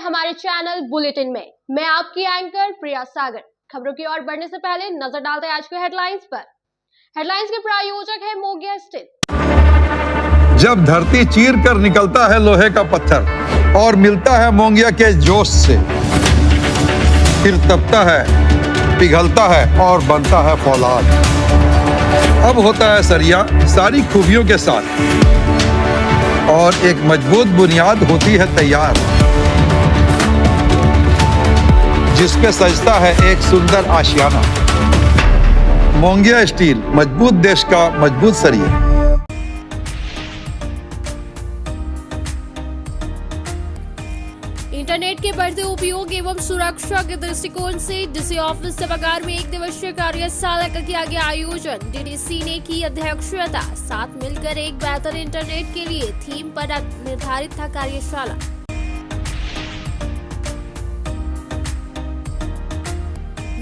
हमारे channel bulletin में। मैं आपकी एंकर प्रिया सागर। खबरों की ओर बढ़ने से पहले नजर डालते हैं आज के हेडलाइंस पर। हेडलाइंस के प्रायोजक है मोंगिया स्टील। जब धरती चीर कर निकलता है लोहे का पत्थर और मिलता है मोंगिया के जोश से, फिर तपता है, पिघलता है और बनता है फौलाद। अब होता है सरिया सारी खूबियों के साथ और एक मजबूत बुनियाद होती है तैयार, जिस पे सजता है एक सुंदर आशियाना। मोंगिया स्टील, मजबूत देश का मजबूत सरिया। इंटरनेट के बढ़ते उपयोग एवं सुरक्षा के दृष्टिकोण से डीसी ऑफिस सभागार में 1 दिवसीय कार्यशाला का किया गया आयोजन। डीडीसी ने की अध्यक्षता। साथ मिलकर एक बेहतर इंटरनेट के लिए थीम पर निर्धारित था कार्यशाला।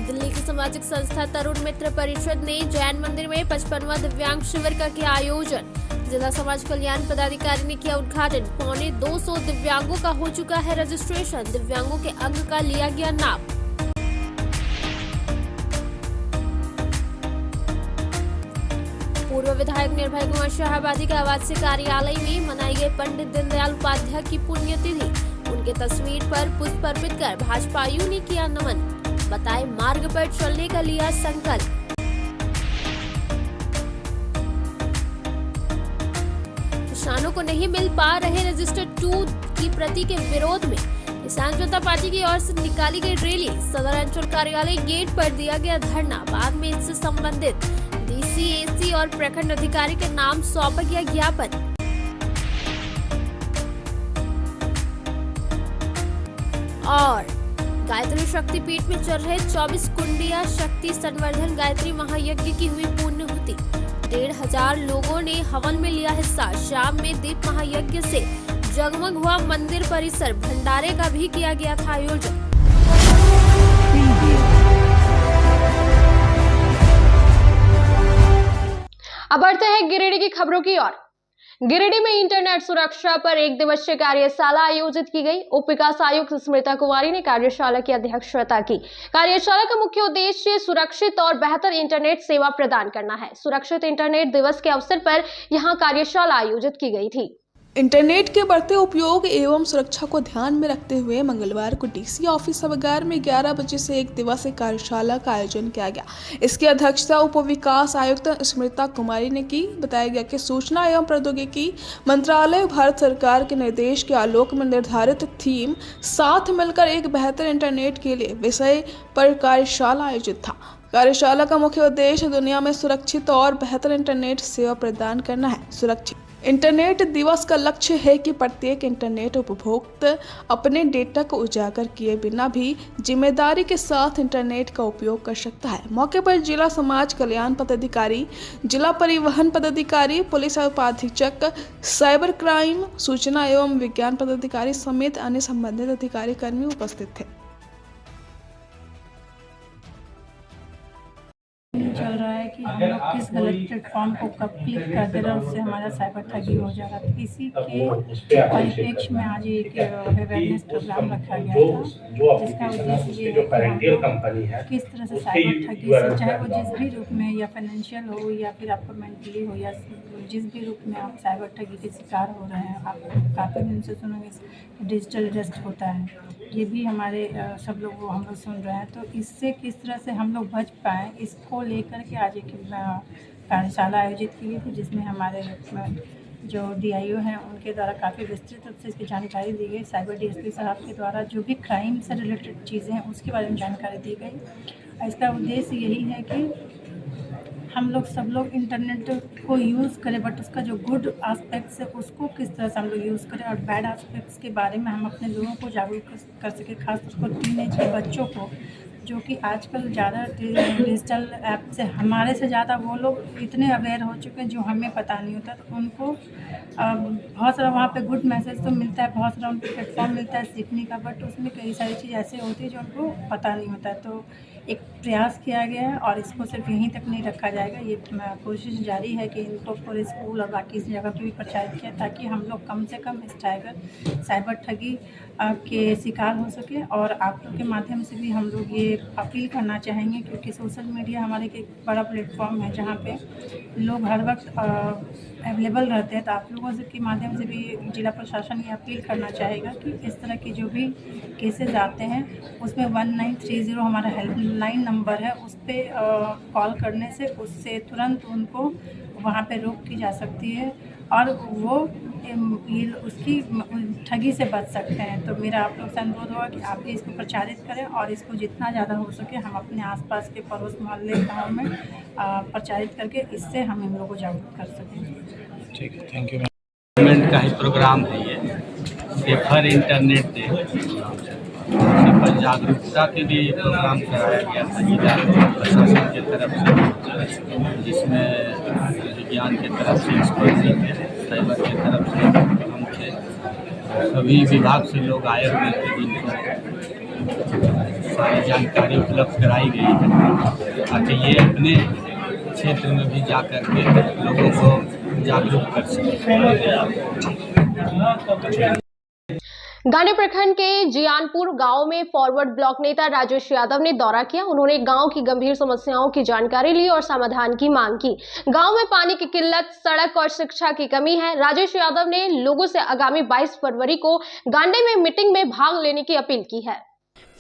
दिल्ली की सामाजिक संस्था तरुण मित्र परिषद ने जैन मंदिर में 55वां दिव्यांग शिविर का किया आयोजन। जिला समाज कल्याण पदाधिकारी ने किया उद्घाटन। 250 दिव्यांगों का हो चुका है रजिस्ट्रेशन। दिव्यांगों के अंग का लिया गया नाप। पूर्व विधायक निर्भय कुमार शाहाबादी के आवासीय कार्यालय में मनाई गई पंडित दीनदयाल उपाध्याय की पुण्यतिथि। उनके तस्वीर पर पुष्प अर्पित कर भाजपाइयों ने किया नमन। बताए मार्ग पर चलने का लिया संकल्प। किसानों को नहीं मिल पा रहे रजिस्टर 2 की प्रति के विरोध में किसान जनता पार्टी की ओर से निकाली गई रैली। सदर अंचल कार्यालय गेट पर दिया गया धरना। बाद में इससे संबंधित डीसी, एसी और प्रखंड अधिकारी के नाम सौंपा गया ज्ञापन। और गायत्री शक्तिपीठ में चल रहे 24 कुंडिया शक्ति संवर्धन गायत्री महायज्ञ की हुई पूर्णाहुति। 1,500 लोगों ने हवन में लिया हिस्सा। शाम में दीप महायज्ञ से जगमग हुआ मंदिर परिसर। भंडारे का भी किया गया था आयोजन। अब बढ़ते हैं गिरिडीह की खबरों की ओर। गिरिडीह में इंटरनेट सुरक्षा पर 1 दिवसीय कार्यशाला आयोजित की गई। उप विकास आयुक्त स्मृता कुमारी ने कार्यशाला की अध्यक्षता की। कार्यशाला का मुख्य उद्देश्य सुरक्षित और बेहतर इंटरनेट सेवा प्रदान करना है। सुरक्षित इंटरनेट दिवस के अवसर पर यहां कार्यशाला आयोजित की गई थी। इंटरनेट के बढ़ते उपयोग एवं सुरक्षा को ध्यान में रखते हुए मंगलवार को डीसी ऑफिस सभागार में 11 बजे से 1 दिवसीय कार्यशाला का आयोजन किया गया। इसकी अध्यक्षता उप विकास आयुक्त स्मृता कुमारी ने की। बताया गया कि सूचना एवं प्रौद्योगिकी मंत्रालय भारत सरकार के निर्देश के आलोक में निर्धारित थीम साथ मिलकर एक बेहतर इंटरनेट के लिए विषय पर कार्यशाला आयोजित था। कार्यशाला का मुख्य उद्देश्य दुनिया में सुरक्षित और बेहतर इंटरनेट सेवा प्रदान करना है। सुरक्षित इंटरनेट दिवस का लक्ष्य है कि प्रत्येक इंटरनेट उपभोक्ता अपने डेटा को उजागर किए बिना भी जिम्मेदारी के साथ इंटरनेट का उपयोग कर सकता है। मौके पर जिला समाज कल्याण पदाधिकारी, जिला परिवहन पदाधिकारी, पुलिस उपाधीक्षक, साइबर क्राइम, सूचना एवं विज्ञान पदाधिकारी समेत अन्य संबंधित अधिकारी कर्मी उपस्थित थे। चल रहा है कि हम लोग किस गलत प्लेटफॉर्म को कब क्लिक कर दे रहे हैं, उससे हमारा साइबर ठगी हो जा रहा है। इसी के परिप्रेक्ष्य में आज एक अवेयरनेस प्रोग्राम रखा गया था, जिसका उद्देश्य ये है कि हम किस तरह से साइबर ठगी से, चाहे वो जिस भी रूप में या फाइनेंशियल हो या फिर आपको मेंटली हो या जिस भी रूप में आप साइबर ठगी के शिकार हो रहे हैं। आप काफ़ी दिन से सुनोगे डिजिटल अरेस्ट होता है, ये भी हमारे सब लोग हम लोग सुन रहे हैं। तो इससे किस तरह से हम लोग बच पाएँ, इसको लेकर के आज एक कार्यशाला आयोजित की गई थी, जिसमें हमारे जो डीआईओ हैं उनके द्वारा काफ़ी विस्तृत रूप से इसकी जानकारी दी गई। साइबर डीएसपी साहब के द्वारा जो भी क्राइम से रिलेटेड चीज़ें हैं उसके बारे में जानकारी दी गई। इसका उद्देश्य यही है कि हम लोग सब लोग इंटरनेट को यूज़ करें, बट उसका जो गुड एस्पेक्ट्स है उसको किस तरह से हम लोग यूज़ करें, और बैड एस्पेक्ट्स के बारे में हम अपने लोगों को जागरूक कर सकें, खासतौर पर टीनेज के बच्चों को, जो कि आजकल ज़्यादा डिजिटल ऐप से हमारे से ज़्यादा वो लोग इतने अवेयर हो चुके हैं जो हमें पता नहीं होता। तो उनको बहुत सारा वहाँ पे गुड मैसेज तो मिलता है, बहुत सारा उनको प्लेटफॉर्म मिलता है सीखने का, बट उसमें कई सारी चीज़ ऐसे होती है जो उनको पता नहीं होता है। तो एक प्रयास किया गया है और इसको सिर्फ यहीं तक नहीं रखा जाएगा। ये कोशिश जारी है कि इनको पूरे स्कूल और बाकी इस जगह पे भी प्रचारित किया, ताकि हम लोग कम से कम इस साइबर ठगी के शिकार हो सके। और आप लोग के माध्यम से भी हम लोग ये अपील करना चाहेंगे, क्योंकि सोशल मीडिया हमारे एक बड़ा प्लेटफॉर्म है जहाँ पे लोग हर वक्त अवेलेबल रहते हैं। तो आप लोगों के माध्यम से भी जिला प्रशासन ये अपील करना चाहेगा कि इस तरह के जो भी केसेस आते हैं उसमें 1930 हमारा हेल्पलाइन नंबर है, उस पर कॉल करने से उससे तुरंत उनको वहाँ पे रोक की जा सकती है और वो ये उसकी ठगी से बच सकते हैं। तो मेरा आप लोग से अनुरोध होगा कि आप भी इसको प्रचारित करें और इसको जितना ज़्यादा हो सके हम अपने आसपास के पड़ोस मोहल्ले गाँव में प्रचारित करके इससे हम इन लोगों को जागरूक कर सकें। ठीक है, थैंक यू। गवर्नमेंट का ही प्रोग्राम है ये पेपर इंटरनेट डे, उसी पर जागरूकता के लिए ये प्रोग्राम कराया गया था जिला प्रशासन की तरफ से, जिसमें विज्ञान की तरफ से, स्कूली के साइबर की तरफ से हम थे, सभी विभाग से लोग आए हुए थे जिनको सारी जानकारी उपलब्ध कराई गई है ताकि ये अपने क्षेत्र में भी जा कर के लोगों को जागरूक कर सकें। गांडी प्रखंड के जियानपुर गांव में फॉरवर्ड ब्लॉक नेता राजेश यादव ने दौरा किया। उन्होंने गांव की गंभीर समस्याओं की जानकारी ली और समाधान की मांग की। गांव में पानी की किल्लत, सड़क और शिक्षा की कमी है। राजेश यादव ने लोगों से आगामी 22 फरवरी को गांडी में मीटिंग में भाग लेने की अपील की है।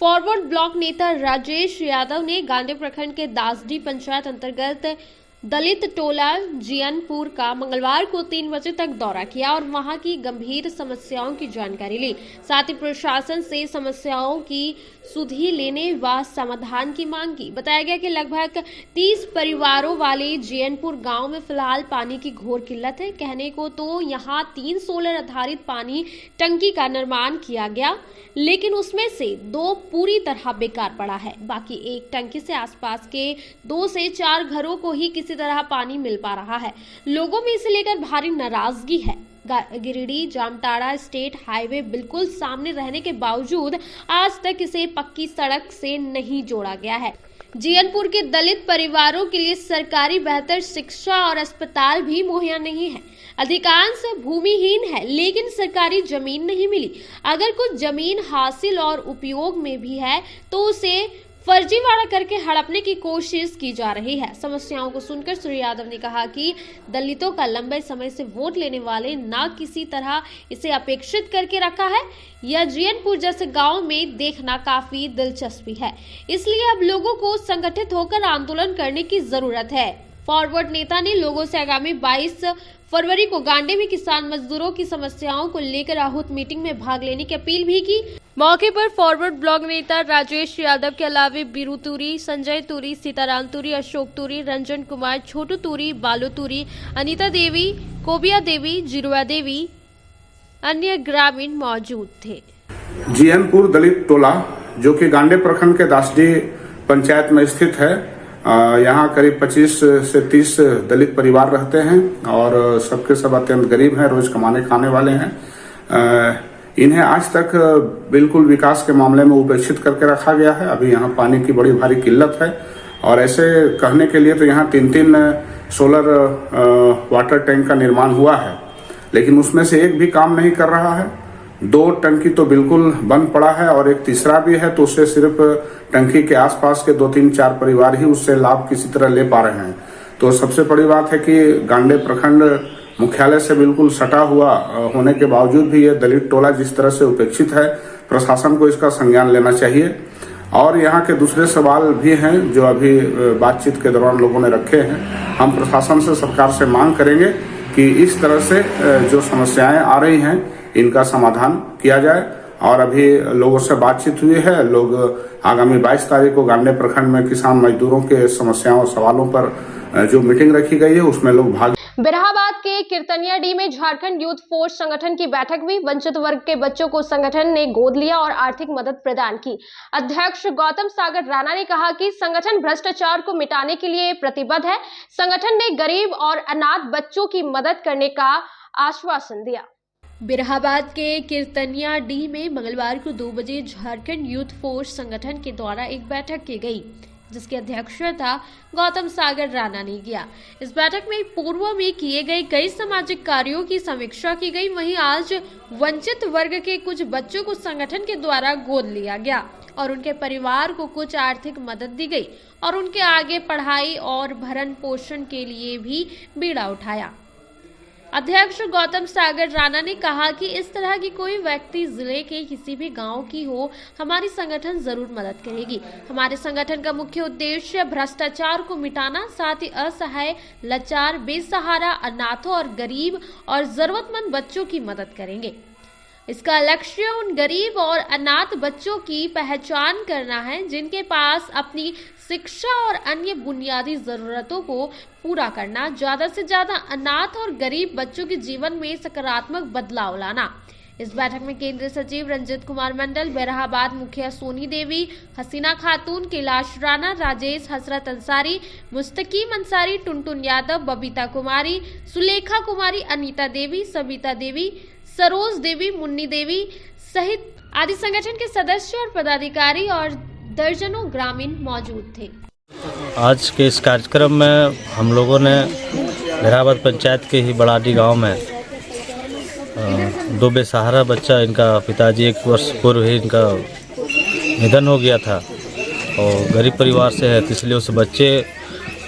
फॉरवर्ड ब्लॉक नेता राजेश यादव ने गांडी प्रखंड के दासडी पंचायत अंतर्गत दलित टोला जियानपुर का मंगलवार को 3 बजे तक दौरा किया और वहां की गंभीर समस्याओं की जानकारी ली। साथ ही प्रशासन से समस्याओं की सुधि लेने व समाधान की मांग की। बताया गया कि लगभग 30 परिवारों वाले जियानपुर गांव में फिलहाल पानी की घोर किल्लत है। कहने को तो यहां 3 सोलर आधारित पानी टंकी का निर्माण किया गया, लेकिन उसमें से 2 पूरी तरह बेकार पड़ा है। बाकी एक टंकी से आसपास के 2 से 4 घरों को ही किसी तरह पानी मिल पा रहा है। लोगों में इसे लेकर भारी नाराजगी है। गिरिडीह जामताड़ा स्टेट हाईवे बिल्कुल सामने रहने के बावजूद आज तक इसे पक्की सड़क से नहीं जोड़ा गया है। जियानपुर के दलित परिवारों के लिए सरकारी बेहतर शिक्षा और अस्पताल भी मुहैया नहीं है। अधिकांश भूमिहीन है, लेकिन सरकारी जमीन नहीं मिली। अगर कुछ जमीन हासिल और उपयोग में भी है तो उसे फर्जीवाड़ा करके हड़पने की कोशिश की जा रही है। समस्याओं को सुनकर श्री यादव ने कहा कि दलितों का लंबे समय से वोट लेने वाले न किसी तरह इसे अपेक्षित करके रखा है। यह जियानपुर जैसे गांव में देखना काफी दिलचस्पी है, इसलिए अब लोगों को संगठित होकर आंदोलन करने की जरूरत है। फॉरवर्ड नेता ने लोगों से आगामी 22 फरवरी को गांडी में किसान मजदूरों की समस्याओं को लेकर आहूत मीटिंग में भाग लेने की अपील भी की। मौके पर फॉरवर्ड ब्लॉक नेता राजेश यादव के अलावे बीरू तुरी, संजय तुरी, सीताराम तुरी, अशोक तुरी, रंजन कुमार, छोटू तुरी, बालू तुरी, अनीता देवी, कोबिया देवी, जिरुआ देवी, अन्य ग्रामीण मौजूद थे। जियानपुर दलित टोला जो कि गांडी प्रखंड के दासडी पंचायत में स्थित है, यहाँ करीब 25 से 30 दलित परिवार रहते हैं और सबके सब अत्यंत गरीब हैं, रोज कमाने खाने वाले हैं। इन्हें आज तक बिल्कुल विकास के मामले में उपेक्षित करके रखा गया है। अभी यहाँ पानी की बड़ी भारी किल्लत है और ऐसे कहने के लिए तो यहाँ 3 सोलर वाटर टैंक का निर्माण हुआ है, लेकिन उसमें से एक भी काम नहीं कर रहा है। 2 टंकी तो बिल्कुल बंद पड़ा है और एक तीसरा भी है, तो उससे सिर्फ टंकी के आसपास के 2-3-4 परिवार ही उससे लाभ किसी तरह ले पा रहे हैं। तो सबसे बड़ी बात है कि गांडी प्रखंड मुख्यालय से बिल्कुल सटा हुआ होने के बावजूद भी ये दलित टोला जिस तरह से उपेक्षित है, प्रशासन को इसका संज्ञान लेना चाहिए। और यहाँ के दूसरे सवाल भी हैं जो अभी बातचीत के दौरान लोगों ने रखे हैं। हम प्रशासन से, सरकार से मांग करेंगे कि इस तरह से जो समस्याएं आ रही हैं इनका समाधान किया जाए। और अभी लोगों से बातचीत हुई है, लोग आगामी 22 तारीख को गांडी प्रखंड में किसान मजदूरों के समस्याओं और सवालों पर जो मीटिंग रखी गई है उसमें लोग भाग। बिरहाबाद के कीर्तनियाडीह में झारखंड यूथ फोर्स संगठन की बैठक हुई। वंचित वर्ग के बच्चों को संगठन ने गोद लिया और आर्थिक मदद प्रदान की। अध्यक्ष गौतम सागर राणा ने कहा कि संगठन भ्रष्टाचार को मिटाने के लिए प्रतिबद्ध है। संगठन ने गरीब और अनाथ बच्चों की मदद करने का आश्वासन दिया। बिरहाबाद के कीर्तनियाडीह में मंगलवार को 2 बजे झारखंड यूथ फोर्स संगठन के द्वारा एक बैठक की गई। जिसकी अध्यक्षता गौतम सागर राणा ने किया। इस बैठक में पूर्व में किए गए कई सामाजिक कार्यों की समीक्षा की गई। वहीं आज वंचित वर्ग के कुछ बच्चों को संगठन के द्वारा गोद लिया गया और उनके परिवार को कुछ आर्थिक मदद दी गई और उनके आगे पढ़ाई और भरण पोषण के लिए भी बीड़ा उठाया। अध्यक्ष गौतम सागर राणा ने कहा कि इस तरह की कोई व्यक्ति जिले के किसी भी गांव की हो, हमारी संगठन जरूर मदद करेगी। हमारे संगठन का मुख्य उद्देश्य भ्रष्टाचार को मिटाना, साथ ही असहाय, लाचार, बेसहारा, अनाथों और गरीब और जरूरतमंद बच्चों की मदद करेंगे। इसका लक्ष्य उन गरीब और अनाथ बच्चों की पहचान करना है जिनके पास अपनी शिक्षा और अन्य बुनियादी जरूरतों को पूरा करना, ज्यादा से ज्यादा अनाथ और गरीब बच्चों के जीवन में सकारात्मक बदलाव लाना। इस बैठक में केंद्रीय सचिव रंजित कुमार मंडल, बैरहाबाद मुखिया सोनी देवी, हसीना खातून, कैलाश राणा, राजेश, हसरत अंसारी, मुस्तकीम अंसारी, टुनटुन यादव, बबीता कुमारी, सुलेखा कुमारी, अनीता देवी, सविता देवी, सरोज देवी, मुन्नी देवी सहित आदि संगठन के सदस्य और पदाधिकारी और दर्जनों ग्रामीण मौजूद थे। आज के इस कार्यक्रम में हम लोगों ने बैरहाबाद पंचायत के ही बड़ाडी गांव में दो बेसहारा बच्चा, इनका पिताजी 1 वर्ष पूर्व ही इनका निधन हो गया था और गरीब परिवार से है, इसलिए उस बच्चे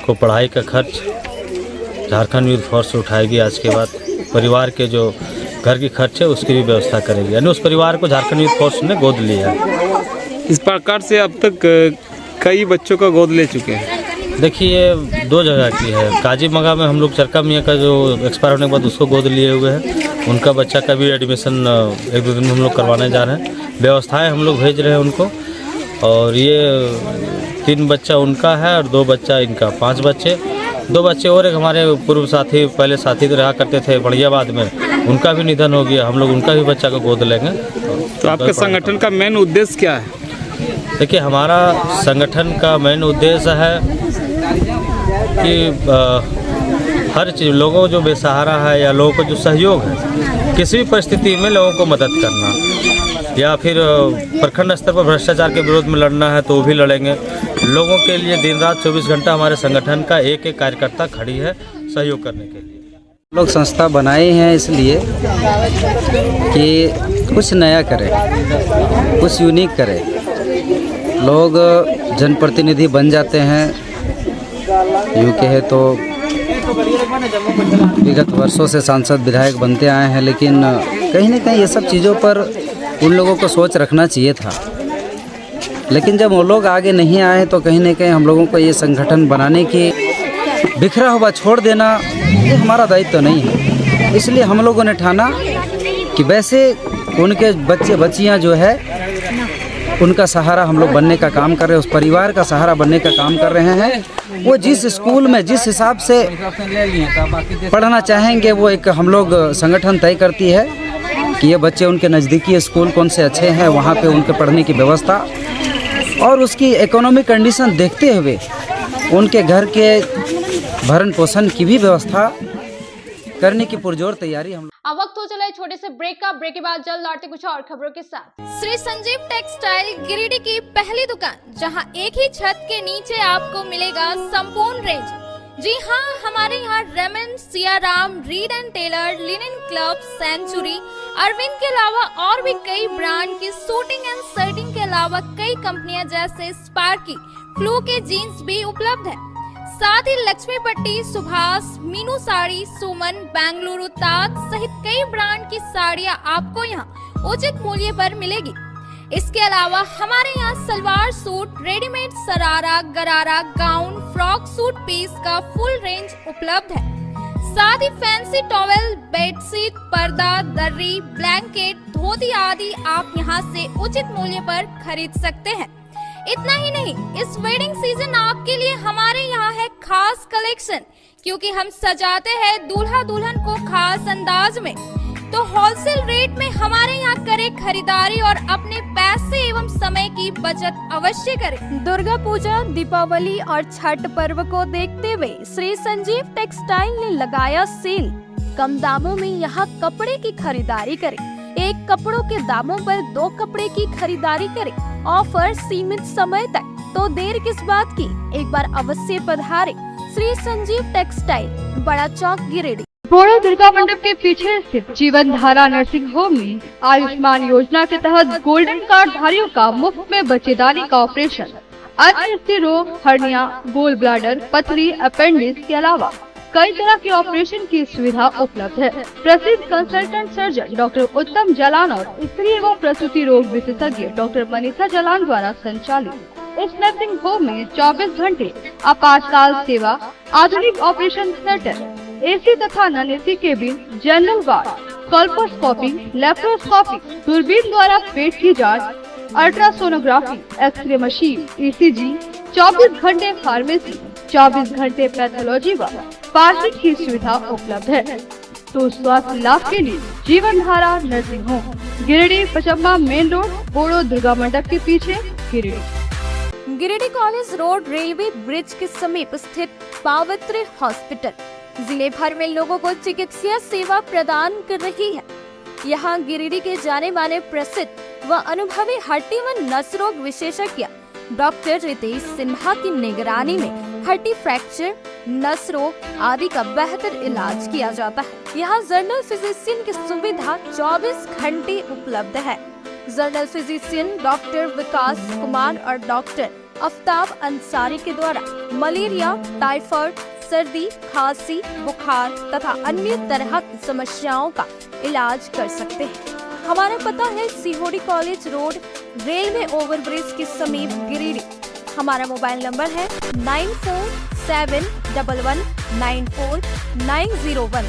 को पढ़ाई का खर्च झारखंड यूथ फोर्स से उठाएगी। आज के बाद परिवार के जो घर की खर्च है उसकी भी व्यवस्था करेगी, यानी उस परिवार को झारखंड यूथ फोर्स ने गोद लिया है। इस प्रकार से अब तक कई बच्चों का गोद ले चुके हैं। देखिए, ये 2 जगह की है। काजीमगा में हम लोग चरका मियाँ का जो एक्सपायर होने के बाद उसको गोद लिए हुए हैं, उनका बच्चा का भी एडमिशन 1-2 दिन में हम लोग करवाने जा रहे हैं। व्यवस्थाएं हम लोग भेज रहे हैं उनको, और ये 3 बच्चा उनका है और 2 बच्चा इनका, 5 बच्चे। 2 बच्चे और एक हमारे पूर्व साथी, पहले साथी रहा करते थे बढ़ियाबाद में, उनका भी निधन हो गया। हम लोग उनका भी बच्चा को गोद लेंगे। तो आपका संगठन का मेन उद्देश्य क्या है? देखिए, हमारा संगठन का मेन उद्देश्य है कि हर चीज़, लोगों जो बेसहारा है या लोगों को जो सहयोग है, किसी भी परिस्थिति में लोगों को मदद करना, या फिर प्रखंड स्तर पर भ्रष्टाचार के विरोध में लड़ना है तो वो भी लड़ेंगे। लोगों के लिए दिन रात 24 घंटा हमारे संगठन का एक कार्यकर्ता खड़ी है सहयोग करने के लिए। लोग संस्था बनाए हैं इसलिए कि कुछ नया करें, कुछ यूनिक करें। लोग जनप्रतिनिधि बन जाते हैं, यूँ कहे तो विगत वर्षों से सांसद विधायक बनते आए हैं, लेकिन कहीं ना कहीं ये सब चीज़ों पर उन लोगों को सोच रखना चाहिए था। लेकिन जब वो लोग आगे नहीं आए तो कहीं ना कहीं हम लोगों को ये संगठन बनाने की, बिखरा हुआ छोड़ देना ये हमारा दायित्व नहीं है। इसलिए हम लोगों ने ठाना कि वैसे उनके बच्चे बच्चियां जो है उनका सहारा हम लोग बनने का काम कर रहे हैं, उस परिवार का सहारा बनने का काम कर रहे हैं। वो जिस स्कूल में जिस हिसाब से पढ़ना चाहेंगे वो एक हम लोग संगठन तय करती है कि ये बच्चे उनके नज़दीकी स्कूल कौन से अच्छे हैं, वहाँ पे उनके पढ़ने की व्यवस्था और उसकी इकोनॉमिक कंडीशन देखते हुए उनके घर के भरण पोषण की भी व्यवस्था करने की पुरजोर तैयारी हम। अब वक्त हो चला है छोटे से ब्रेक का। ब्रेक के बाद जल्द लौटते कुछ और खबरों के साथ। श्री संजीव टेक्सटाइल गिरिडीह की पहली दुकान, जहां एक ही छत के नीचे आपको मिलेगा संपूर्ण रेंज। जी हाँ, हमारे यहाँ रेमंड, सियाराम, रीड एंड टेलर, लिनन क्लब, सेंचुरी, अरविंद के अलावा और भी कई ब्रांड की सूटिंग एंड शर्टिंग के अलावा कई कंपनियां जैसे स्पार्की, फ्लू के जीन्स भी उपलब्ध है। साथ ही लक्ष्मी पट्टी, सुभाष, मीनू साड़ी, सुमन, बेंगलुरु ताज सहित कई ब्रांड की साड़ियां आपको यहाँ उचित मूल्य पर मिलेगी। इसके अलावा हमारे यहाँ सलवार सूट, रेडीमेड सरारा, गरारा, गाउन, फ्रॉक सूट पीस का फुल रेंज उपलब्ध है। साथ ही फैंसी टॉवेल, बेडशीट, पर्दा, दर्री, ब्लैंकेट, धोती आदि आप यहाँ से उचित मूल्य पर खरीद सकते हैं। इतना ही नहीं, इस वेडिंग सीजन आपके लिए हमारे यहाँ है खास कलेक्शन, क्योंकि हम सजाते हैं दूल्हा दुल्हन को खास अंदाज में। तो होलसेल रेट में हमारे यहाँ करें खरीदारी और अपने पैसे एवं समय की बचत अवश्य करें। दुर्गा पूजा, दीपावली और छठ पर्व को देखते हुए श्री संजीव टेक्सटाइल ने लगाया सेल। कम दामों में यहाँ कपड़े की खरीदारी करें। एक कपड़ों के दामों पर 2 कपड़े की खरीदारी करें। ऑफर सीमित समय तक। तो देर किस बात की, एक बार अवश्य पधारे श्री संजीव टेक्सटाइल, बड़ा चौक, गिरिडीह। बोड़ो दुर्गा मंडप के पीछे स्थित जीवन धारा नर्सिंग होम में आयुष्मान योजना के तहत गोल्डन कार्ड धारियों का मुफ्त में बच्चेदानी का ऑपरेशन, अन्य स्त्री रोग, हर्निया, गोल ब्लैडर, पथरी, अपेंडिक्स के अलावा कई तरह के ऑपरेशन की सुविधा उपलब्ध है। प्रसिद्ध कंसल्टेंट सर्जन डॉक्टर उत्तम जलान और स्त्री एवं प्रसूति रोग विशेषज्ञ डॉक्टर मनीषा जलान द्वारा संचालित इस नर्सिंग होम में 24 घंटे आपातकाल सेवा, आधुनिक ऑपरेशन थिएटर, एसी तथा non AC cabin, general ward, colposcopy, laparoscopy, दूरबीन द्वारा पेट की जांच, अल्ट्रासोनोग्राफी, एक्सरे मशीन, ईसीजी, 24 घंटे फार्मेसी, 24 घंटे पैथोलॉजी व पार्किंग की सुविधा उपलब्ध है। तो स्वास्थ्य लाभ के लिए Jeevan Dhara nursing home, Giridih, Pachamba main road, Bodo Durga Mandap के पीछे, Giridih. Giridih college road railway bridge के समीप स्थित पवित्र हॉस्पिटल जिले भर में लोगों को चिकित्सा सेवा प्रदान कर रही है। यहाँ गिरिडीह के जाने माने प्रसिद्ध व अनुभवी हड्डी व नस रोग विशेषज्ञ डॉक्टर रितेश सिन्हा की निगरानी में हड्डी फ्रैक्चर, नस रोग आदि का बेहतर इलाज किया जाता है। यहाँ जनरल फिजिशियन की सुविधा 24 घंटे उपलब्ध है। जनरल फिजिशियन डॉक्टर विकास कुमार और डॉक्टर आफ्ताब अंसारी के द्वारा मलेरिया, टाइफाइड, सर्दी, खांसी, बुखार तथा अन्य तरह की समस्याओं का इलाज कर सकते हैं। हमारा पता है सीहोड़ी कॉलेज रोड, रेलवे ओवरब्रिज के समीप, गिरिडीह। हमारा मोबाइल नंबर है 9471194901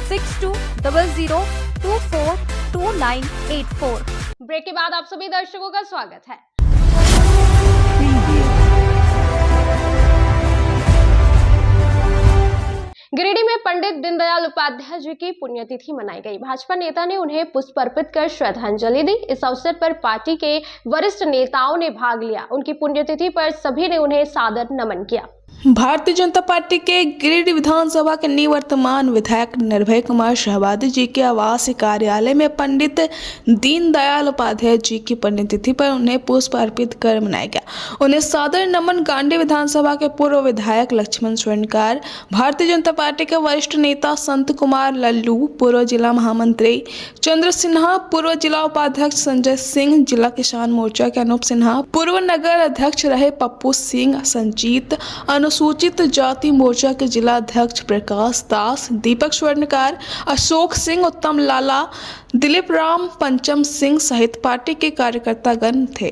6200242984। ब्रेक के बाद आप सभी दर्शकों का स्वागत है। गिरिडीह में पंडित दीनदयाल उपाध्याय जी की पुण्यतिथि मनाई गई। भाजपा नेता ने उन्हें पुष्प अर्पित कर श्रद्धांजलि दी। इस अवसर पर पार्टी के वरिष्ठ नेताओं ने भाग लिया। उनकी पुण्यतिथि पर सभी ने उन्हें सादर नमन किया। भारतीय जनता पार्टी के गिरिडीह विधानसभा के निवर्तमान विधायक निर्भय कुमार शहबादी जी के आवास कार्यालय में पंडित दीनदयाल उपाध्याय जी की पुण्यतिथि पर उन्हें पुष्प अर्पित कर मनाया गया। उन्हें सादर नमन गांधी विधानसभा के पूर्व विधायक लक्ष्मण स्वर्णकार, भारतीय जनता पार्टी के वरिष्ठ नेता संत कुमार लल्लू, पूर्व जिला महामंत्री चंद्र सिन्हा, पूर्व जिला उपाध्यक्ष संजय सिंह, जिला किसान मोर्चा के अनूप सिन्हा, पूर्व नगर अध्यक्ष रहे पप्पू सिंह, संजीत, अनुसूचित जाति मोर्चा के जिला अध्यक्ष प्रकाश दास, दीपक स्वर्णकार, अशोक सिंह, उत्तम लाला, दिलीप राम, पंचम सिंह सहित पार्टी के कार्यकर्तागण थे।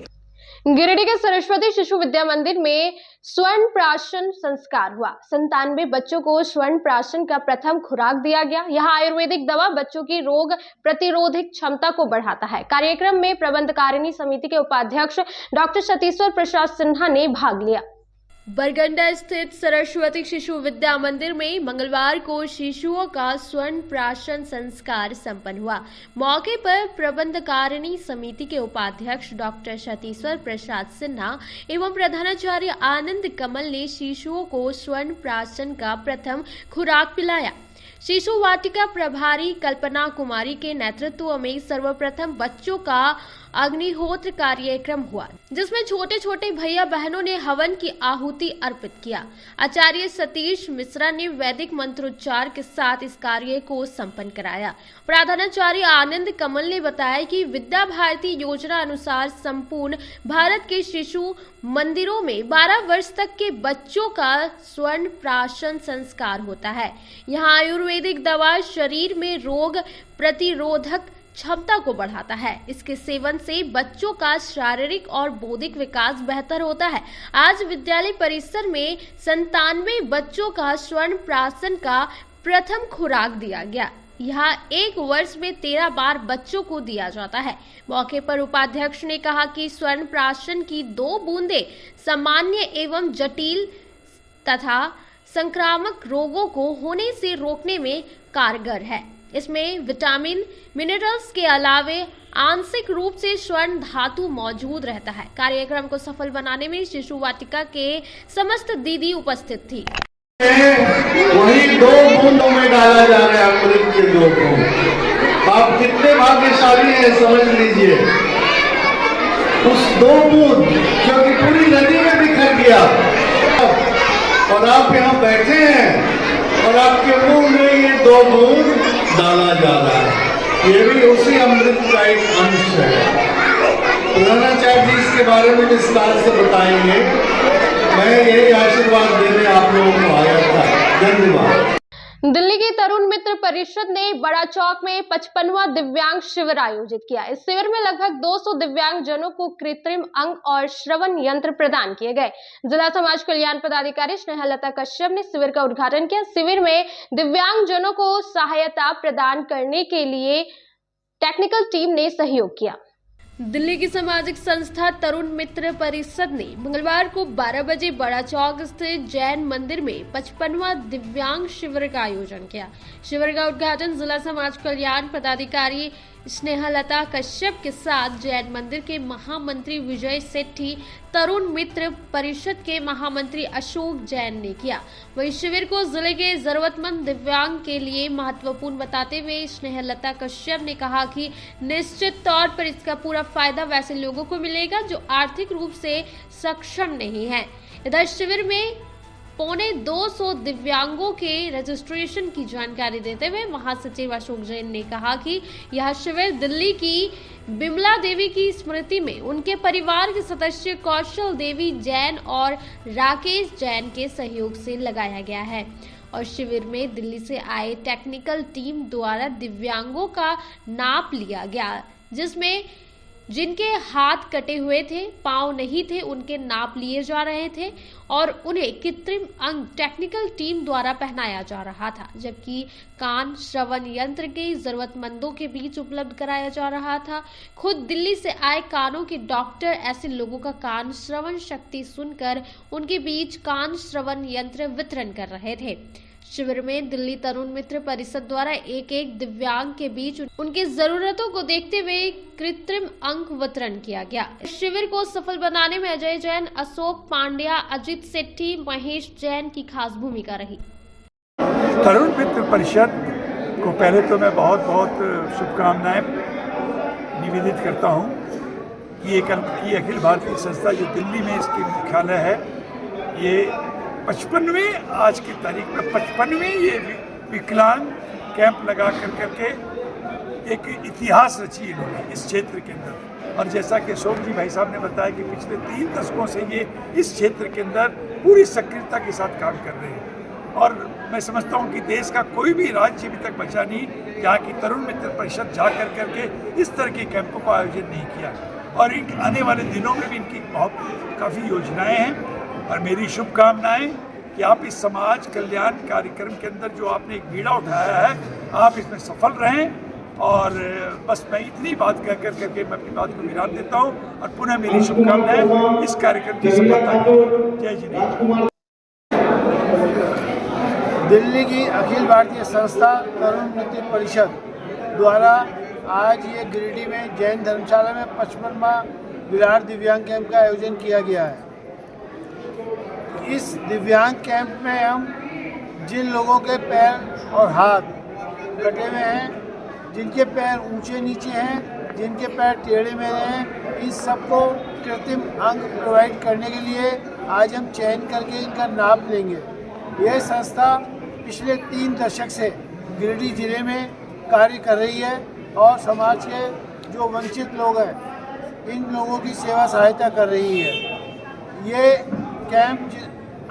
गिरिडीह के सरस्वती शिशु विद्या मंदिर में स्वर्ण प्राशन संस्कार हुआ। 97 बच्चों को स्वर्ण प्राशन का प्रथम खुराक दिया गया। यहाँ आयुर्वेदिक दवा बच्चों की रोग प्रतिरोधक क्षमता को बढ़ाता है। कार्यक्रम में प्रबंधकारिणी समिति के उपाध्यक्ष डॉक्टर सतीश्वर प्रसाद सिन्हा ने भाग लिया। बरगंडा स्थित सरस्वती शिशु विद्या मंदिर में मंगलवार को शिशुओं का स्वर्ण प्राशन संस्कार संपन्न हुआ। मौके पर प्रबंधकारिणी समिति के उपाध्यक्ष डॉक्टर सतीश्वर प्रसाद सिन्हा एवं प्रधानाचार्य आनंद कमल ने शिशुओं को स्वर्ण प्राशन का प्रथम खुराक पिलाया। शिशु वाटिका प्रभारी कल्पना कुमारी के नेतृत्व में सर्वप्रथम बच्चों का अग्निहोत्र कार्यक्रम हुआ, जिसमें छोटे छोटे भैया बहनों ने हवन की आहुति अर्पित किया। आचार्य सतीश मिश्रा ने वैदिक मंत्रोच्चार के साथ इस कार्य को संपन्न कराया। प्रधानाचार्य आनंद कमल ने बताया कि विद्या भारती योजना अनुसार संपूर्ण भारत के शिशु मंदिरों में 12 वर्ष तक के बच्चों का स्वर्ण प्राशन संस्कार होता है। यहाँ आयुर्वेदिक दवा शरीर में रोग प्रतिरोधक क्षमता को बढ़ाता है। इसके सेवन से बच्चों का शारीरिक और बौद्धिक विकास बेहतर होता है। आज विद्यालय परिसर में 97 बच्चों का स्वर्ण प्राशन का प्रथम खुराक दिया गया। यहाँ 1 वर्ष में 13 बार बच्चों को दिया जाता है। मौके पर उपाध्यक्ष ने कहा कि स्वर्ण प्राशन की 2 बूंदें सामान्य एवं जटिल तथा संक्रामक रोगों को होने से रोकने में कारगर है। इसमें विटामिन, मिनरल्स के अलावे आंशिक रूप से स्वर्ण धातु मौजूद रहता है। कार्यक्रम को सफल बनाने में शिशु वाटिका के समस्त दीदी उपस्थित थी। वही 2 बूंदों में डाला जा रहा है अमृत के 2 बूंद। आप कितने भाग्यशाली हैं समझ लीजिए। उस 2 बूंद जो कि पूरी नदी में किया और आप यहाँ बैठे हैं और आपके मुंह में ये 2 बूंद डाला जा रहा है। ये भी उसी अमृत का एक अंश है। प्रधानाचार्य जी इसके बारे में विस्तार से बताएंगे। मैं यही आशीर्वाद देने आप लोगों को आया था। धन्यवाद। दिल्ली की तरुण मित्र परिषद ने बड़ा चौक में 55वां दिव्यांग शिविर आयोजित किया। इस शिविर में लगभग 200 दिव्यांग जनों को कृत्रिम अंग और श्रवण यंत्र प्रदान किए गए। जिला समाज कल्याण पदाधिकारी स्नेहलता कश्यप ने शिविर का उद्घाटन किया। शिविर में दिव्यांग जनों को सहायता प्रदान करने के लिए टेक्निकल टीम ने सहयोग किया। दिल्ली की सामाजिक संस्था तरुण मित्र परिषद ने मंगलवार को 12 बजे बड़ा चौक स्थित जैन मंदिर में 55वां दिव्यांग शिविर का आयोजन किया। शिविर का उद्घाटन जिला समाज कल्याण पदाधिकारी स्नेहलता कश्यप के साथ जैन मंदिर के महामंत्री विजय सेठी, तरुण मित्र परिषद के महामंत्री अशोक जैन ने किया। वहीं शिविर को जिले के जरूरतमंद दिव्यांग के लिए महत्वपूर्ण बताते हुए स्नेहलता कश्यप ने कहा कि निश्चित तौर पर इसका पूरा फायदा वैसे लोगों को मिलेगा जो आर्थिक रूप से सक्षम नहीं है। इधर शिविर में 250 दिव्यांगों के रजिस्ट्रेशन की जानकारी देते हुए महासचिव अशोक जैन ने कहा कि यह शिविर दिल्ली की बिमला देवी की स्मृति में उनके परिवार के सदस्य कौशल देवी जैन और राकेश जैन के सहयोग से लगाया गया है और शिविर में दिल्ली से आए टेक्निकल टीम द्वारा दिव्यांगों का नाप लिया गया, जिसमें जिनके हाथ कटे हुए थे, पांव नहीं थे, उनके नाप लिए जा रहे थे और उन्हें कृत्रिम अंग टेक्निकल टीम द्वारा पहनाया जा रहा था, जबकि कान श्रवण यंत्र के जरूरतमंदों के बीच उपलब्ध कराया जा रहा था। खुद दिल्ली से आए कानों के डॉक्टर ऐसे लोगों का कान श्रवण शक्ति सुनकर उनके बीच कान श्रवण यंत्र वितरण कर रहे थे। शिविर में दिल्ली तरुण मित्र परिषद द्वारा एक दिव्यांग के बीच उनकी जरूरतों को देखते हुए कृत्रिम अंग वितरण किया गया। शिविर को सफल बनाने में अजय जैन, अशोक पांड्या, अजित सेठी, महेश जैन की खास भूमिका रही। तरुण मित्र परिषद को पहले तो मैं बहुत बहुत शुभकामनाएं निवेदित करता हूं। ये अखिल भारतीय संस्था जो दिल्ली में इसकी मुख्यालय है, ये 55वें आज की तारीख में 55वें ये विकलांग कैंप लगा करके एक इतिहास रची इन्होंने इस क्षेत्र के अंदर। और जैसा कि अशोक जी भाई साहब ने बताया कि पिछले 3 दशकों से ये इस क्षेत्र के अंदर पूरी सक्रियता के साथ काम कर रहे हैं और मैं समझता हूँ कि देश का कोई भी राज्य अभी तक बचा नहीं जहाँ की तरुण मित्र परिषद जा करके इस तरह के कैंपों का आयोजन नहीं किया। और इन आने वाले दिनों में भी इनकी काफ़ी योजनाएँ हैं और मेरी शुभकामनाएं कि आप इस समाज कल्याण कार्यक्रम के अंदर जो आपने एक बीड़ा उठाया है, आप इसमें सफल रहें। और बस मैं इतनी बात कह करके मैं अपनी बात को विराम देता हूं और पुनः मेरी शुभकामनाएं इस कार्यक्रम की सफलता की। जय जिनेन्द्र। दिल्ली की अखिल भारतीय संस्था तरुण मित्र परिषद द्वारा आज ये गिरिडीह में जैन धर्मशाला में 55वां विराट दिव्यांग कैंप का आयोजन किया गया है। इस दिव्यांग कैंप में हम जिन लोगों के पैर और हाथ कटे हुए हैं, जिनके पैर ऊंचे नीचे हैं, जिनके पैर टेढ़े मेढ़े हैं, इन सबको कृत्रिम अंग प्रोवाइड करने के लिए आज हम चयन करके इनका नाप लेंगे। यह संस्था पिछले 3 दशक से गिरिडीह जिले में कार्य कर रही है और समाज के जो वंचित लोग हैं, इन लोगों की सेवा सहायता कर रही है। ये कैंप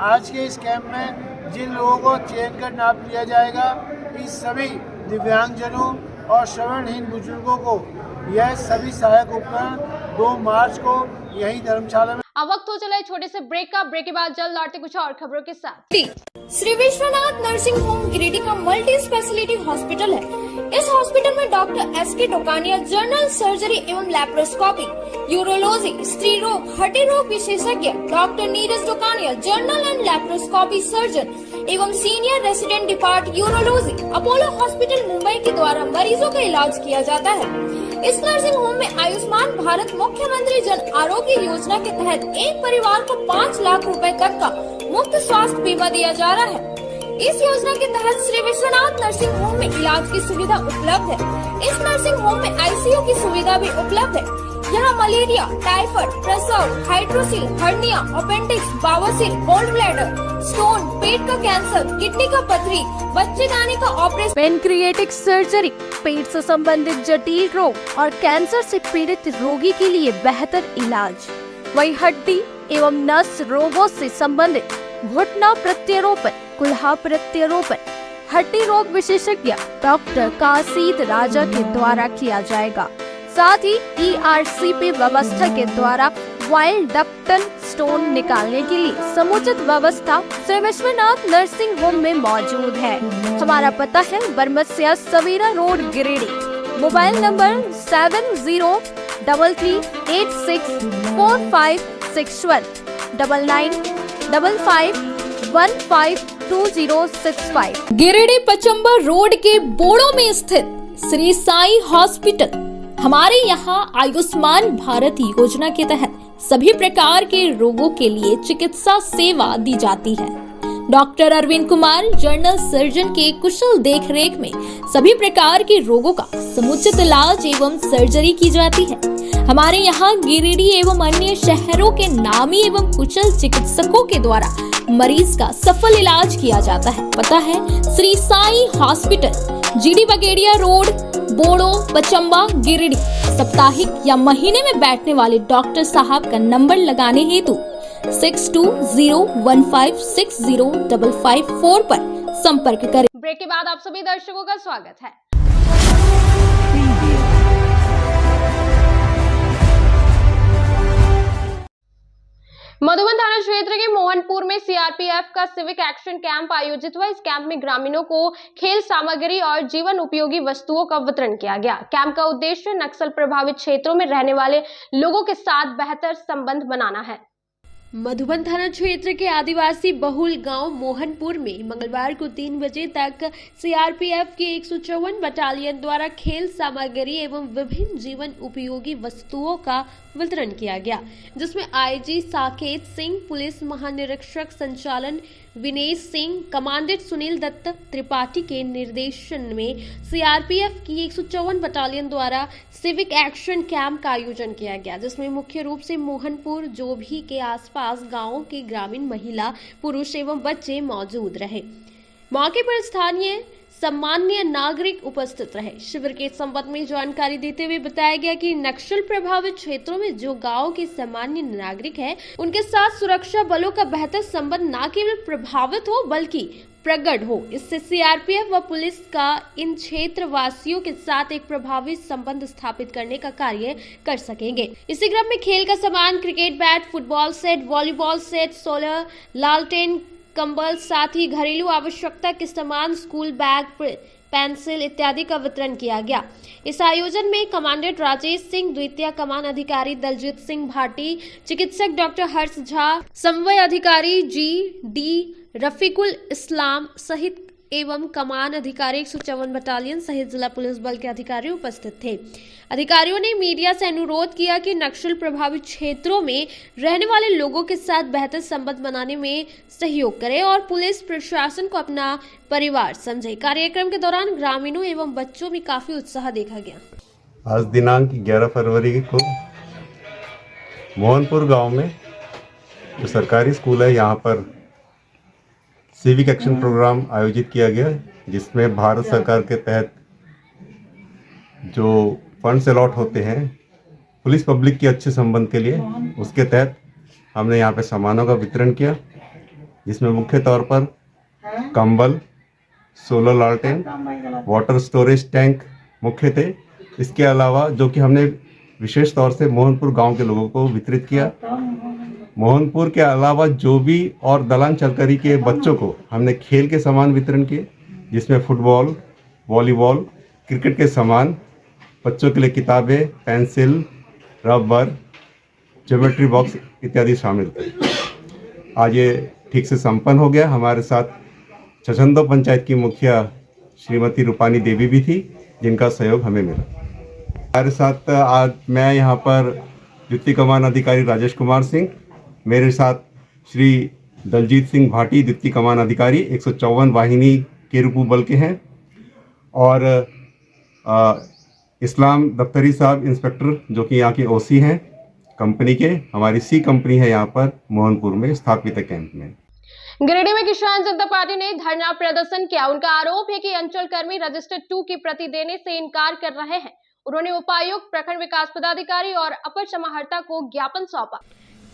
आज के इस कैंप में जिन लोगों को चयन कर नाप लिया जाएगा, इस सभी दिव्यांगजनों और श्रवणहीन बुजुर्गों को यह सभी सहायक उपकरण 2 मार्च को यही धर्मशाला में। अब वक्त हो चला है छोटे से ब्रेक का। ब्रेक के बाद जल्द लौटते कुछ और खबरों के साथ। श्री विश्वनाथ नर्सिंग होम गिरिडीह का मल्टी स्पेशलिटी हॉस्पिटल है। इस हॉस्पिटल में doctor S K. Dokania general surgery एवं लैप्रोस्कोपी, यूरोलॉजी, स्त्री रोग, हड्डी रोग विशेषज्ञ, doctor Neeraj Dokania general and laparoscopy surgeon एवं senior resident depart urology, Apollo hospital Mumbai के द्वारा मरीजों का इलाज किया जाता है। इस नर्सिंग होम में आयुष्मान भारत मुख्यमंत्री जन आरोग्य योजना के तहत एक परिवार को 5 लाख रुपए तक का मुफ्त स्वास्थ्य बीमा दिया जा रहा है। इस योजना के तहत श्री विश्वनाथ नर्सिंग होम में इलाज की सुविधा उपलब्ध है। इस नर्सिंग होम में ICU की सुविधा भी उपलब्ध है। यहाँ मलेरिया, टाइफाइड, प्रसव, हाइड्रोसिल, हर्निया, अपेंडिक्स, बावसीर, गोल्ड ब्लैडर, स्टोन, पेट का कैंसर, किडनी का पथरी, बच्चेदानी का ऑपरेशन, पेनक्रिएटिक सर्जरी, पेट से संबंधित जटिल रोग और कैंसर से पीड़ित रोगी के लिए बेहतर इलाज। वही हड्डी एवं नस रोगों से संबंधित घुटना प्रत्यारोपण, कुल्हा प्रत्यारोपण, हड्डी रोग विशेषज्ञ डॉक्टर काशीद राजा के द्वारा किया जाएगा। साथ ही ERCP व्यवस्था के द्वारा वाइल्ड डक्टल स्टोन निकालने के लिए समुचित व्यवस्था श्री विश्वनाथ नर्सिंग होम में मौजूद है। हमारा पता है Baramsia Savera road Giridih. Mobile number 7008645661 9955152065। Giridih Pachamba road के बोड़ो में स्थित श्री साई हॉस्पिटल। हमारे यहाँ आयुष्मान भारत योजना के तहत सभी प्रकार के रोगों के लिए चिकित्सा सेवा दी जाती है। Doctor Arvind Kumar general surgeon के कुशल देखरेख में सभी प्रकार के रोगों का समुचित इलाज एवं सर्जरी की जाती है। हमारे यहाँ गिरिडीह एवं अन्य शहरों के नामी एवं कुशल चिकित्सकों के द्वारा मरीज का सफल इलाज किया जाता है। पता है Shri Sai hospital, GD Bagedia road, Bodo, Pachamba, Giridih. साप्ताहिक या महीने में बैठने वाले डॉक्टर साहब का नंबर लगाने हेतु 6201560554 पर संपर्क करें। ब्रेक के बाद आप सभी दर्शकों का स्वागत है। मधुबन थाना क्षेत्र के मोहनपुर में CRPF का सिविक एक्शन कैंप आयोजित हुआ। इस कैंप में ग्रामीणों को खेल सामग्री और जीवन उपयोगी वस्तुओं का वितरण किया गया। कैंप का उद्देश्य नक्सल प्रभावित क्षेत्रों में रहने वाले लोगों के साथ बेहतर संबंध बनाना है। मधुबन थाना क्षेत्र के आदिवासी बहुल गांव मोहनपुर में मंगलवार को 3 बजे तक CRPF की 154 बटालियन द्वारा खेल सामग्री एवं विभिन्न जीवन उपयोगी वस्तुओं का वितरण किया गया, जिसमें IG साकेत सिंह, पुलिस महानिरीक्षक संचालन विनेश सिंह, कमांडेंट सुनील दत्त त्रिपाठी के निर्देशन में CRPF की 154 बटालियन द्वारा सिविक एक्शन कैंप का आयोजन किया गया, जिसमें मुख्य रूप से मोहनपुर जोभी के आसपास गांवों के ग्रामीण महिला, पुरुष एवं बच्चे मौजूद रहे। मौके पर स्थानीय सम्मान्य नागरिक उपस्थित रहे। शिविर के संबंध में जानकारी देते हुए बताया गया कि नक्सल प्रभावित क्षेत्रों में जो गांव के सामान्य नागरिक हैं, उनके साथ सुरक्षा बलों का बेहतर संबंध न केवल प्रभावित हो बल्कि प्रगट हो। इससे CRPF व पुलिस का इन क्षेत्र वासियों के साथ एक प्रभावी संबंध स्थापित करने का कार्य कर सकेंगे। इसी क्रम में खेल का सामान, cricket bat, football set, volleyball set, solar लालटेन, कंबल, साथ ही घरेलू आवश्यकता के सामान, स्कूल बैग, पेंसिल इत्यादि का वितरण किया गया। इस आयोजन में कमांडेंट राजेश सिंह, द्वितीय कमान अधिकारी दलजीत सिंह भाटी, चिकित्सक डॉक्टर हर्ष झा, समन्वय अधिकारी GD रफीकुल इस्लाम सहित एवं कमान अधिकारी 154 बटालियन सहित जिला पुलिस बल के अधिकारी उपस्थित थे। अधिकारियों ने मीडिया से अनुरोध किया कि नक्सल प्रभावित क्षेत्रों में रहने वाले लोगों के साथ बेहतर संबंध बनाने में सहयोग करें और पुलिस प्रशासन को अपना परिवार समझे। कार्यक्रम के दौरान ग्रामीणों एवं बच्चों में काफी उत्साह देखा गया। आज दिनांक 11 फरवरी को मोहनपुर गांव में जो सरकारी स्कूल है, यहाँ पर सिविक एक्शन प्रोग्राम आयोजित किया गया, जिसमें भारत सरकार के तहत जो फंड्स अलॉट होते हैं पुलिस पब्लिक के अच्छे संबंध के लिए, उसके तहत हमने यहाँ पे सामानों का वितरण किया, जिसमें मुख्य तौर पर कंबल, सोलर लालटेन, वाटर स्टोरेज टैंक मुख्य थे। इसके अलावा जो कि हमने विशेष तौर से मोहनपुर गांव के लोगों को वितरित किया। मोहनपुर के अलावा जो भी और दलान चलकरी के बच्चों को हमने खेल के सामान वितरण किए, जिसमें फुटबॉल, वॉलीबॉल, क्रिकेट के सामान, बच्चों के लिए किताबें, पेंसिल, रबर, ज्योमेट्री बॉक्स इत्यादि शामिल थे। आज ये ठीक से संपन्न हो गया। हमारे साथ छछंदो पंचायत की मुखिया श्रीमती रूपानी देवी भी थी, जिनका सहयोग हमें मिला। हमारे साथ आज मैं यहाँ पर द्वितीय कमान अधिकारी राजेश कुमार सिंह, मेरे साथ श्री दलजीत सिंह भाटी, द्वितीय कमान अधिकारी 154 वाहिनी केरूपू बल के हैं, और इस्लाम दफ्तरी साहब इंस्पेक्टर जो कि यहाँ के ओसी हैं कंपनी के, हमारी सी कंपनी है यहाँ पर मोहनपुर में स्थापित है कैंप में। गिरिडीह में किसान जनता पार्टी ने धरना प्रदर्शन किया। उनका आरोप है कि अंचल कर्मी रजिस्टर 2 की प्रति देने से इनकार कर रहे हैं। उन्होंने उपायुक्त, प्रखंड विकास पदाधिकारी और अपर समाहर्ता को ज्ञापन सौंपा।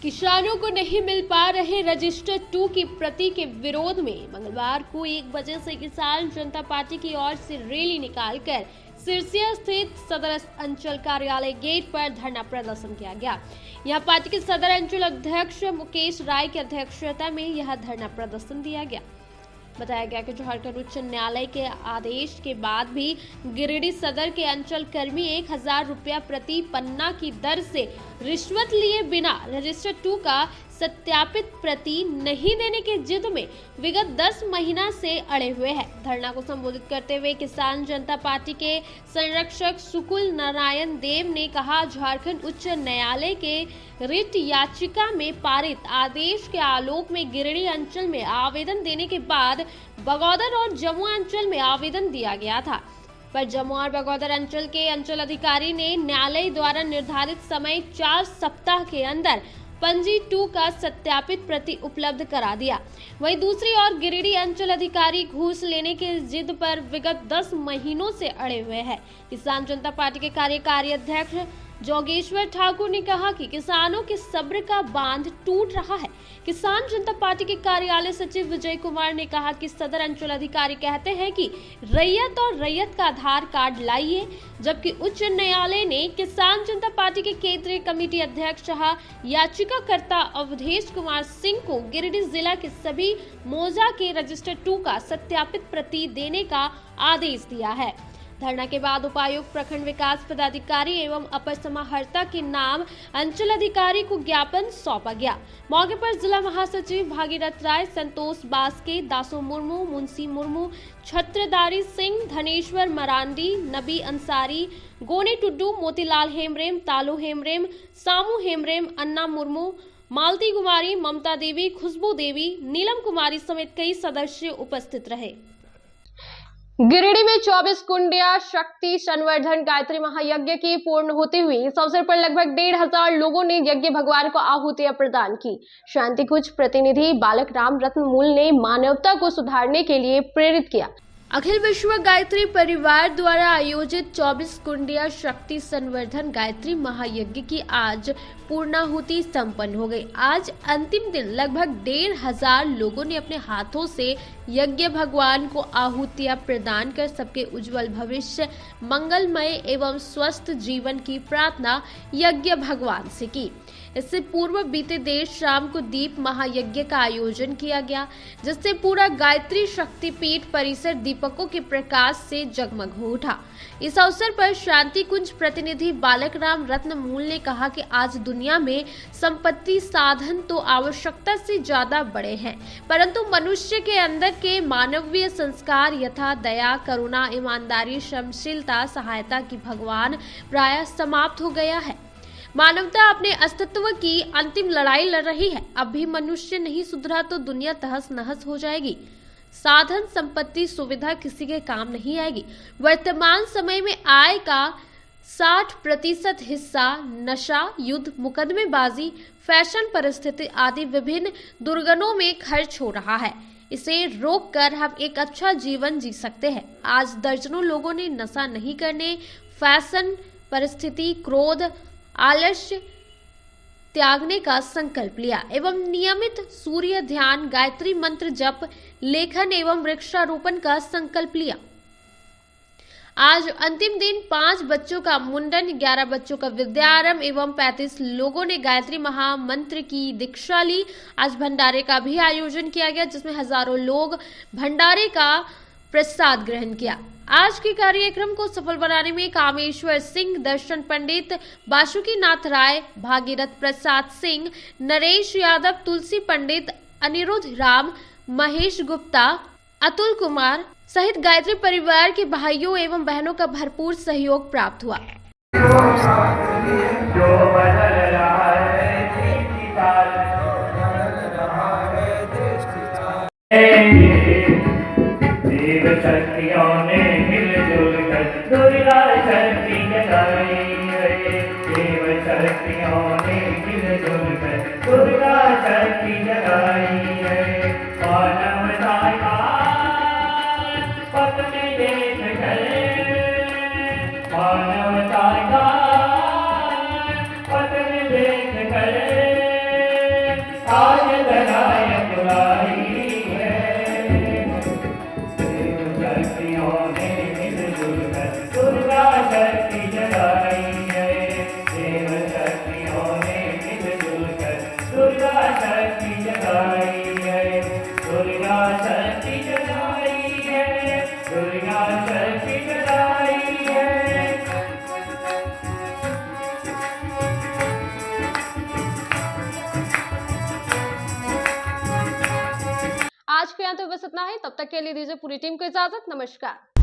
किसानों को नहीं मिल पा रहे रजिस्टर 2 की प्रति के विरोध में मंगलवार को 1 बजे से किसान जनता पार्टी की ओर से रैली निकालकर सिरसिया स्थित सदर अंचल कार्यालय गेट पर धरना प्रदर्शन किया गया। यहां पार्टी के सदर अंचल अध्यक्ष मुकेश राय की अध्यक्षता में यह धरना प्रदर्शन दिया गया। बताया गया कि झारखंड उच्च न्यायालय के आदेश के बाद भी गिरिडीह सदर के अंचल कर्मी 1000 रुपया प्रति पन्ना की दर से रिश्वत लिए बिना रजिस्टर 2 का सत्यापित प्रति नहीं देने के जिद में विगत 10 महीना से अड़े हुए हैं। धरना को संबोधित करते हुए किसान जनता पार्टी के संरक्षक सुकुल नारायण देव ने कहा, झारखंड उच्च न्यायालय के रिट याचिका में पारित आदेश के आलोक में गिरिडीह अंचल में आवेदन देने के बाद बगौदर और जमुआ अंचल में आवेदन दिया गया था, पर जमुआ और बगौदर अंचल के अंचल अधिकारी ने न्यायालय द्वारा निर्धारित समय 4 सप्ताह के अंदर पंजी 2 का सत्यापित प्रति उपलब्ध करा दिया। वहीं दूसरी ओर गिरिडीह अंचल अधिकारी घूस लेने के जिद पर विगत 10 महीनों से अड़े हुए हैं। किसान जनता पार्टी के कार्यकारी अध्यक्ष जोगेश्वर ठाकुर ने कहा कि किसानों के सब्र का बांध टूट रहा है। किसान जनता पार्टी के कार्यालय सचिव विजय कुमार ने कहा कि सदर अंचल अधिकारी कहते हैं कि रैयत और रैयत का आधार कार्ड लाइए, जबकि उच्च न्यायालय ने किसान जनता पार्टी के केंद्रीय कमेटी अध्यक्ष याचिकाकर्ता अवधेश कुमार सिंह को गिरिडीह जिला के सभी मौजा के रजिस्टर 2 का सत्यापित प्रति देने का आदेश दिया है। धरना के बाद उपायुक्त, प्रखंड विकास पदाधिकारी एवं अपर समाहर्ता के नाम अंचल अधिकारी को ज्ञापन सौंपा गया। मौके पर जिला महासचिव भागीरथ राय, संतोष बास्के, दासो मुर्मू, मुंशी मुर्मू, छत्रधारी सिंह, धनेश्वर मरांडी, नबी अंसारी, गोने टुड्डू, मोतीलाल हेमरेम, तालू हेमरेम, सामू हेमरेम, अन्ना मुर्मू, मालती कुमारी, ममता देवी, खुशबू देवी, नीलम कुमारी समेत कई सदस्य उपस्थित रहे। गिरिडीह में 24 कुंडिया शक्ति संवर्धन गायत्री महायज्ञ की पूर्ण होती हुई इस अवसर पर लगभग 1500 लोगों ने यज्ञ भगवान को आहुतियां प्रदान की। शांति कुंज प्रतिनिधि बालक राम रत्नमूल ने मानवता को सुधारने के लिए प्रेरित किया। अखिल विश्व गायत्री परिवार द्वारा आयोजित 24 कुंडिया शक्ति संवर्धन गायत्री महायज्ञ की आज पूर्णाहुति संपन्न हो गई। आज अंतिम दिन लगभग 1500 लोगों ने अपने हाथों से यज्ञ भगवान को आहुतियां प्रदान कर सबके उज्जवल भविष्य, मंगलमय एवं स्वस्थ जीवन की प्रार्थना यज्ञ भगवान से की। इससे पूर्व बीते देर शाम को दीप महायज्ञ का आयोजन किया गया, जिससे पूरा गायत्री शक्तिपीठ परिसर दीपकों के प्रकाश से जगमग हो उठा। इस अवसर पर शांति कुंज प्रतिनिधि बालक राम रत्नमूल ने कहा कि आज दुनिया में संपत्ति, साधन तो आवश्यकता से ज्यादा बड़े हैं, परंतु मनुष्य के अंदर के मानवीय संस्कार यथा दया, करुणा, ईमानदारी, क्षमाशीलता, सहायता की भगवान प्रायः समाप्त हो गया है। मानवता अपने अस्तित्व की अंतिम लड़ाई लड़ रही है। अब भी मनुष्य नहीं सुधरा तो दुनिया तहस नहस हो जाएगी। साधन, संपत्ति, सुविधा किसी के काम नहीं आएगी। वर्तमान समय में आय का 60% हिस्सा नशा, युद्ध, मुकदमेबाजी, फैशन, परिस्थिति आदि विभिन्न दुर्गुणों में खर्च हो रहा है। इसे रोककर हम एक अच्छा जीवन जी सकते हैं। आज दर्जनों लोगों ने नशा नहीं करने, फैशन, परिस्थिति, क्रोध, आलस्य त्यागने का संकल्प लिया एवं नियमित सूर्य ध्यान, गायत्री मंत्र जप, लेखन एवं वृक्षारोपण का संकल्प लिया। आज अंतिम दिन 5 बच्चों का मुंडन, 11 बच्चों का विद्यारंभ एवं 35 लोगों ने गायत्री महामंत्र की दीक्षा ली। आज भंडारे का भी आयोजन किया गया, जिसमें हजारों लोग भंडारे का प्रसाद ग्रहण किया। आज के कार्यक्रम को सफल बनाने में कामेश्वर सिंह, दर्शन पंडित, बासुकीनाथ राय, भागीरथ प्रसाद सिंह, नरेश यादव, तुलसी पंडित, अनिरुद्ध राम, महेश गुप्ता, अतुल कुमार सहित गायत्री परिवार के भाइयों एवं बहनों का भरपूर सहयोग प्राप्त हुआ। देव शक्तियों ने मिलजुल कर दुर्गा शक्ति जगाई है। देव शक्तियों ने मिलजुल कर दुर्गा शक्ति जगाई है। मानवता का पथ में देख कर, मानवता का पथ में देख कर आज लगाए बुलाई है। देव शक्तियों ने मिलजुल कर दुर्गा शक्ति जगाई है। देव शक्तियों ने मिलजुल कर दुर्गा शक्ति जगाई है। दुर्गा शक्ति जगाई है। दुर्गा शक्ति जगाई है। आज के अंत में बस इतना ही। तब तक के लिए दीजिए पूरी टीम को इजाजत। नमस्कार।